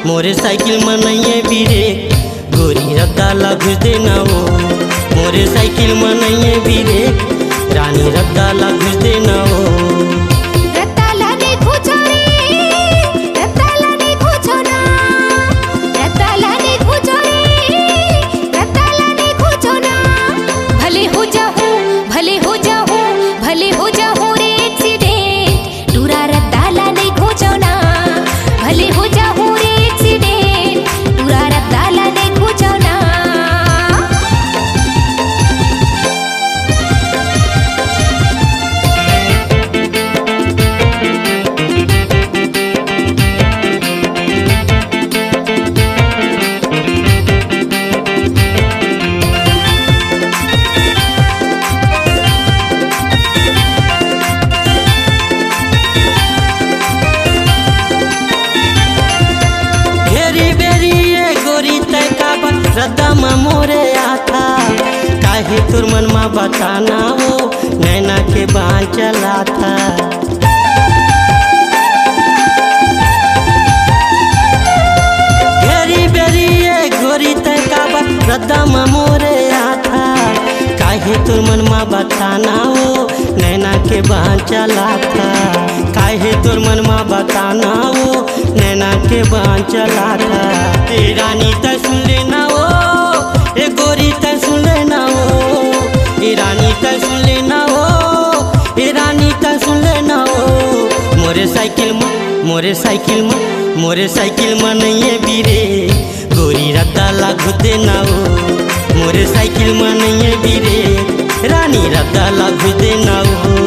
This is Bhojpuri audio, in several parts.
मोरे साइकिल में नहीं है बीरे गोरी रद्दा लग देना वो। मोरे साइकिल में नहीं है बीरे रानी रद्दा लग देना वो। रद्दा में मोरे आता काहे तुर मन में बताना वो नैना के बाल चला था। घेरी बेरी ये गोरी तय का रद्दा में मोरे आता काहे तुर मन में बताना वो नैना के बाल चला था। काहे तुर मन में बताना वो नैना के बाल चला था। रानी तय सुन लेना वो ए गोरी तय सुन लेना वो। ए रानी तय सुन लेना वो ए रानी तय सुन लेना वो। मोरे साइकिल में नहीं है बीरे गोरी रद्दा लागू देना वो। मोरे साइकिल में नहीं है बीरे रानी रद्दा लागू देना वो।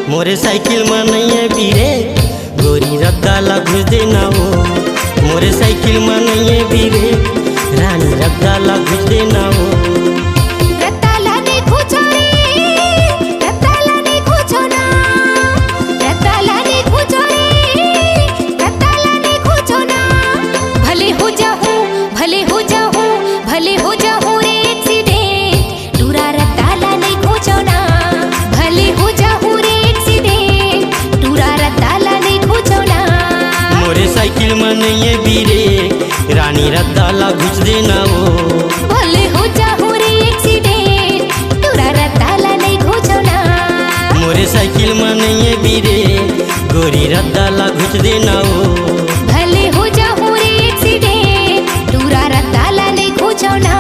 मोरे साइकिल में नहीं है बीरे गोरी रद्दा लागू देना वो। मोरे साइकिल में नहीं है बीरे रानी रद्दा लागू देना वो। भले हो जाऊं रे एक्सीडेंट, टूरा रद्दाला नहीं खोजो ना। ये बीरे रानी रद्दाला घुस देना वो भले हो जाहू रे एक्सीडेंट तोरा रद्दाला नहीं घुसौना मोरे साइकिल मन ये बीरे गोरी रद्दाला घुस देना वो भले हो जाहू रे एक्सीडेंट तोरा रद्दाला नहीं घुसौना।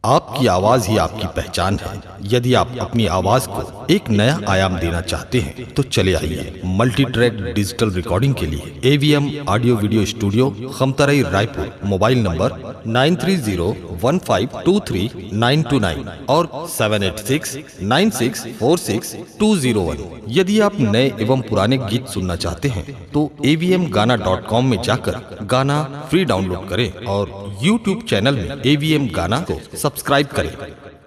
आपकी आवाज ही आपकी पहचान है। यदि आप अपनी आवाज को एक नया आयाम देना चाहते हैं तो चले आइए मल्टी ट्रैक डिजिटल रिकॉर्डिंग के लिए AVM audio video studio Khamtarai Raipur. Mobile number 9301523929 और 7869646201। यदि आप नए एवं पुराने गीत सुनना चाहते हैं तो avmgana.com में जाकर गाना फ्री डाउनलोड करें और YouTube चैनल में AVM गाना को सब्सक्राइब करें।